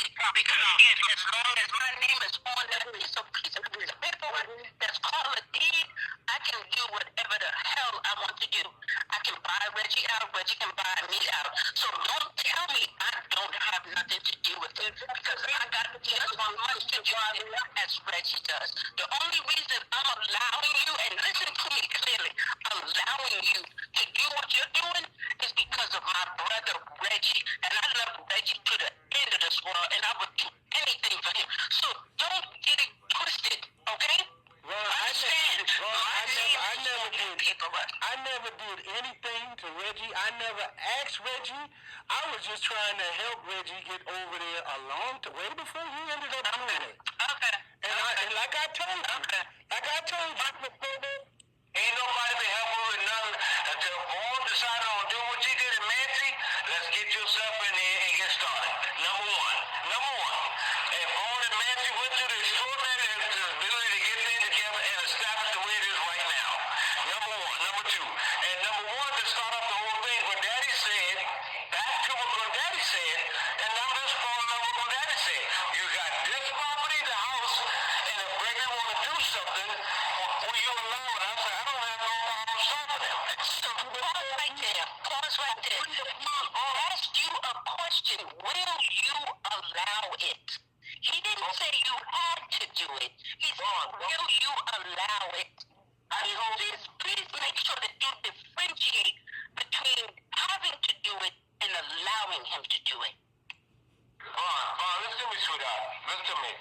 Because again, as long as my name is on that piece of paperwork that's called a deed, I can do whatever the hell I want to do. I can buy Reggie out, Reggie can buy me out. So don't tell me I don't have nothing to do with it, because I got just as much to do with it as Reggie does. The only reason I'm allowing you, and listen to me clearly, allowing you to do what you're doing is because of my brother Reggie, and I love Reggie to the end of this world, and I would do anything for him. So don't get it twisted, okay? Well, I never did anything to Reggie. I never asked Reggie. I was just trying to help Reggie get over there way before he ended up doing it. Okay. And like I told you, ain't nobody been helping with nothing until Vaughn decided on doing what you did in Mancy. Let's get yourself in there and get started. Number one. And Vaughn and Mancy went through the extraordinary ability to get things together and establish the way it is right now. Number one. Number two. And number one, to start off the whole thing, what Daddy said, back to what Daddy said, and I'm just following up what Daddy said. You got this property, the house, and if Gregory want to do something, will you allow it? I said, I don't have no problem stopping him. So pause right there. I asked you a question. Will you allow it? He didn't say you had to do it. He said, will you allow it? Please make sure that you differentiate between having to do it and allowing him to do it. Vaughn, listen to me, sweetheart. Listen to me.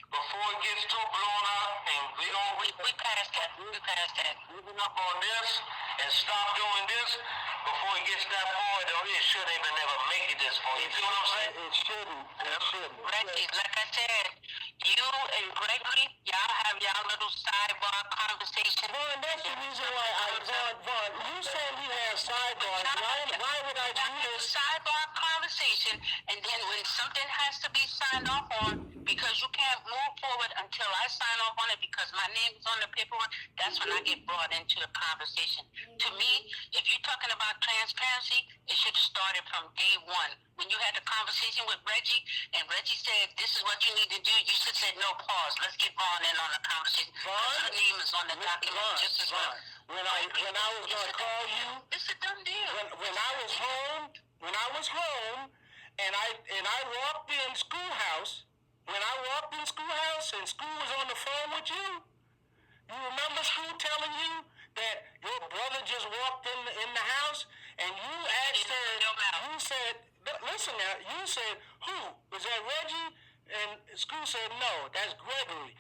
Before it gets too blown out, and we passed that. Moving up on this and stop doing this, before it gets that far, it shouldn't even ever make it this far. You see what I'm saying? It shouldn't. Reggie, like I said, you and Gregory, y'all have y'all little sidebar conversation. Vaughn, that's the reason why Vaughn, you said we have sidebars. Why would I do this? Sidebar conversation, and then when something has to be signed off on, because you can't move forward until I sign off on it because my name is on the paperwork, that's when I get brought into the conversation. To me, if you're talking about transparency, it should have started from day one. When you had the conversation with Reggie, and Reggie said, this is what you need to do, you should have said, no, pause. Let's get Vaughn in on the conversation. Her name is on the document just as well. When I was going to call you, it's a done deal. When I was home, and I walked in schoolhouse, and school was on the phone with you. You remember school telling you that your brother just walked in the house, and you asked her, you said, listen now, you said, who? Was that Reggie? And school said, no, that's Gregory.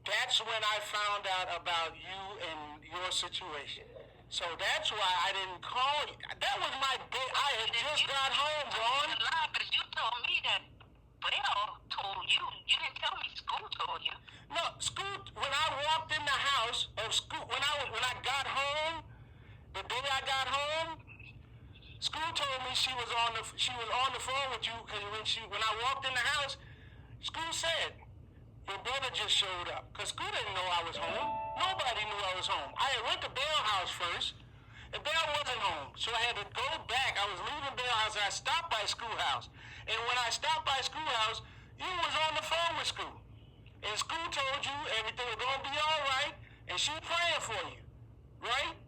That's when I found out about you and your situation. So that's why I didn't call you. That was my day. I had just got home, Vaughn. Because you told me that Bell told you. You didn't tell me school told you. No, school. When I walked in the house of school, when I got home, the day I got home, school told me she was on the phone with you because when I walked in the house, school said your brother just showed up because school didn't know I was home. Nobody knew I was home. I had went to Bell House first, and Bell wasn't home, so I had to go back. I was leaving Bell House, and I stopped by schoolhouse. And when I stopped by schoolhouse, you was on the phone with school. And school told you everything was going to be all right, and she praying for you. Right?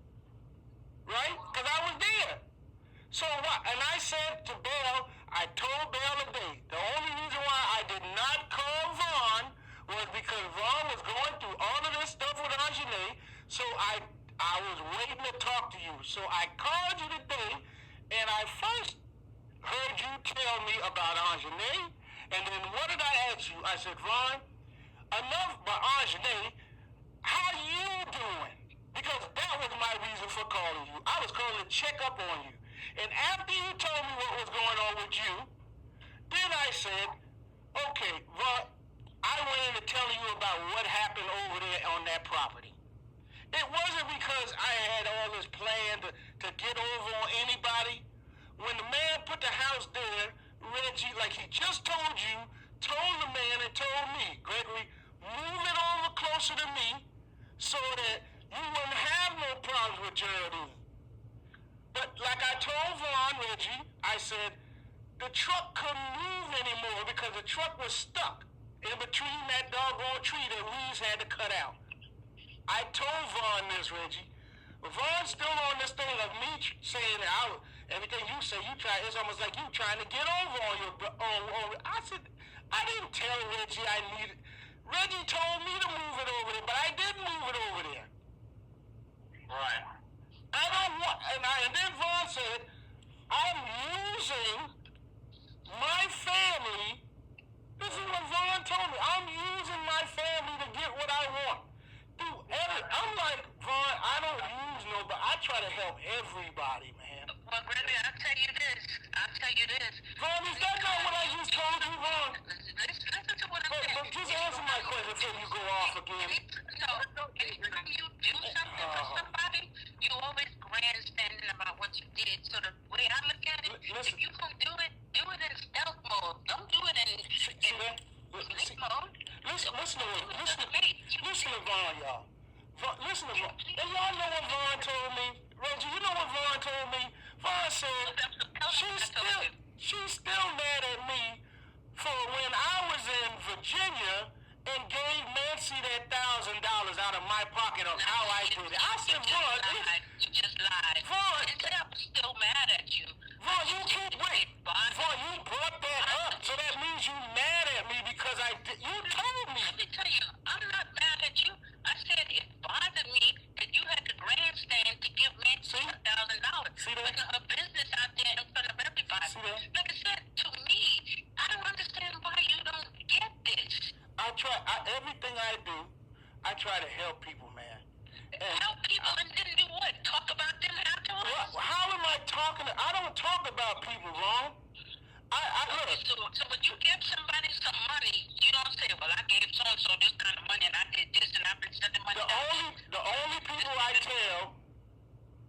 Right? Because I was there. So what? And I said to Bell, I told Bell today, the only reason why I did not call Vaughn was because Vaughn was going through all of this stuff with Anjanae, so I was waiting to talk to you. So I called you today, and I first heard you tell me about Anjanae, and then what did I ask you? I said, Vaughn, enough about Anjanae, how you doing? Because that was my reason for calling you. I was calling to check up on you. And after you told me what was going on with you, then I said, okay, Vaughn, I wanted to tell you about what happened over there on that property. It wasn't because I had all this plan to get over on anybody. When the man put the house there, Reggie, like he just told you, told the man and told me, Gregory, move it over closer to me so that you wouldn't have no problems with Geraldine. But like I told Vaughn, Reggie, I said, the truck couldn't move anymore because the truck was stuck in between that doggone tree that Weeze had to cut out. I told Vaughn this, Reggie. But Vaughn's still on this thing of me saying everything you say, it's almost like you trying to get over on your, I said, I didn't tell Reggie I needed, Reggie told me to move it over there, but I didn't move it over there. Right. I don't want, and then Vaughn said, I'm using my family. This is what Vaughn told me. I'm using my family to get what I want. I'm like, Vaughn, I don't use nobody. I try to help everybody, man. Well, Gregory, I'll tell you this. Vaughn, is that not what I just told you, Vaughn? Listen to what I'm saying. But just answer my question before you go off again. No, anytime you do something for somebody, you always grandstanding about what you did. So the way I look at it, if you can do it in stealth mode. Don't do it in sleep mode. Listen to Vaughn, y'all. Listen to Vaughn. And y'all know what Vaughn told me? Reggie, you know what Vaughn told me? Vaughn said, she's still mad at me for when I was in Virginia and gave Nancy that $1,000 out of my pocket of how I did it. I said, Vaughn, you just lied. Vaughn, I'm still mad at you. Vaughn, you brought that up, so that means you mad at me because you told me. Let me tell you, I'm not mad at you. I said it bothered me that you had to grandstand to give Nancy $1,000. Putting her business out there in front of everybody. Like I said, to me, I don't understand why you don't get this. Everything I do, I try to help people, man. Help people and then do what? Talk about them afterwards? How am I talking? I don't talk about people wrong. Look. So when you give somebody some money, you don't say, well, I gave so-and-so this kind of money and I did this and I've been sending money. The only people I tell,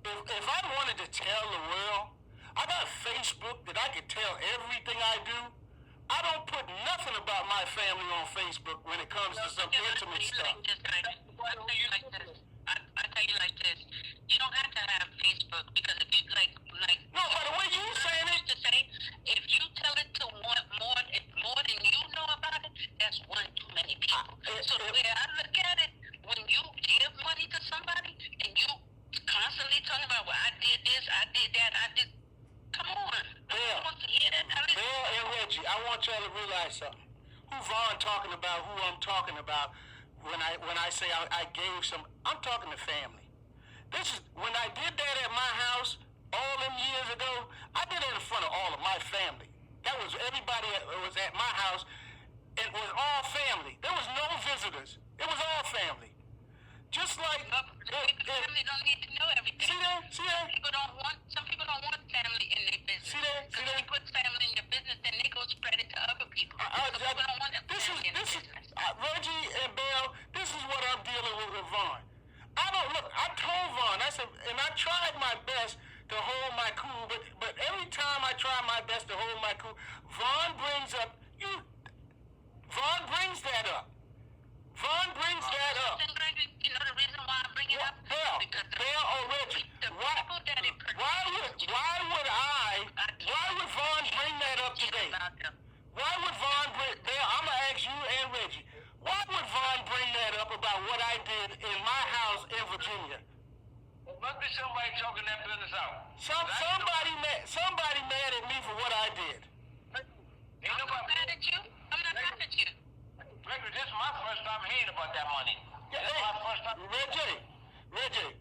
if I wanted to tell the world, I got Facebook that I can tell everything I do. I don't put nothing about my family on Facebook when it comes to some intimate stuff. I'll tell you like this. You don't have to have Facebook because if you like no, by the way you saying it, to say, if you tell it to more than you know about it, that's one too many people. So the way I look at it, when you give money to somebody and you constantly talking about, well, I did this, I did that, come on. I want to hear that. Bill and Reggie, I want y'all to realize something. Who Vaughn talking about, who I'm talking about when I say I gave some, I'm talking to family. This is, when I did that at my house all them years ago, I did it in front of all of my family. That was everybody that was at my house. It was all family. There was no visitors. It was all family. Just like family don't need to know everything. See that? Some people don't want family in their business. See that? Because if you put family in your business, then they go spread it to other people. People don't want that family in their business. Reggie and Bill, this is what I'm dealing with Vaughn. I told Vaughn, I said, and I tried my best to hold my cool, but every time I try my best to hold my cool, Vaughn brings that up. You know the reason why I bring it up? Because Bill or Reggie, why would Vaughn bring that up today? Why would Vaughn Bill, I'm going to ask you and Reggie, why would Vaughn bring that up about what I did in my house in Virginia? Well, must be somebody talking that business out. Somebody mad at me for what I did. Ain't nobody mad at you. I'm not mad at you. Gregory, this is my first time hearing about that money. Yeah, this is my first time. Reggie,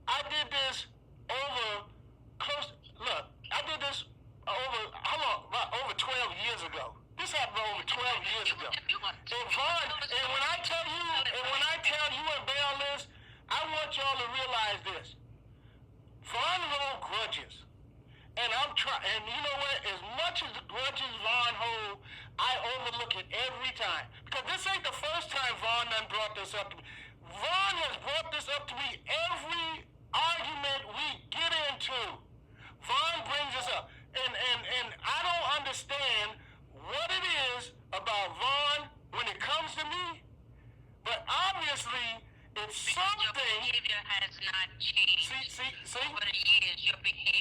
I did this over over 12 years ago. This happened over 12 years ago. And Vaughn, and when I tell you and Bell this, I want y'all to realize this. Vaughn hold grudges. And I'm trying, and you know what? As much as the grudges Vaughn hold, I overlook it every time. Because this ain't the first time Vaughn done brought this up to me. Vaughn has brought this up to me every argument we get into. Vaughn brings this up. And I don't understand what it is about Vaughn when it comes to me. But obviously, it's something. Your behavior has not changed. See? Over the years, your behavior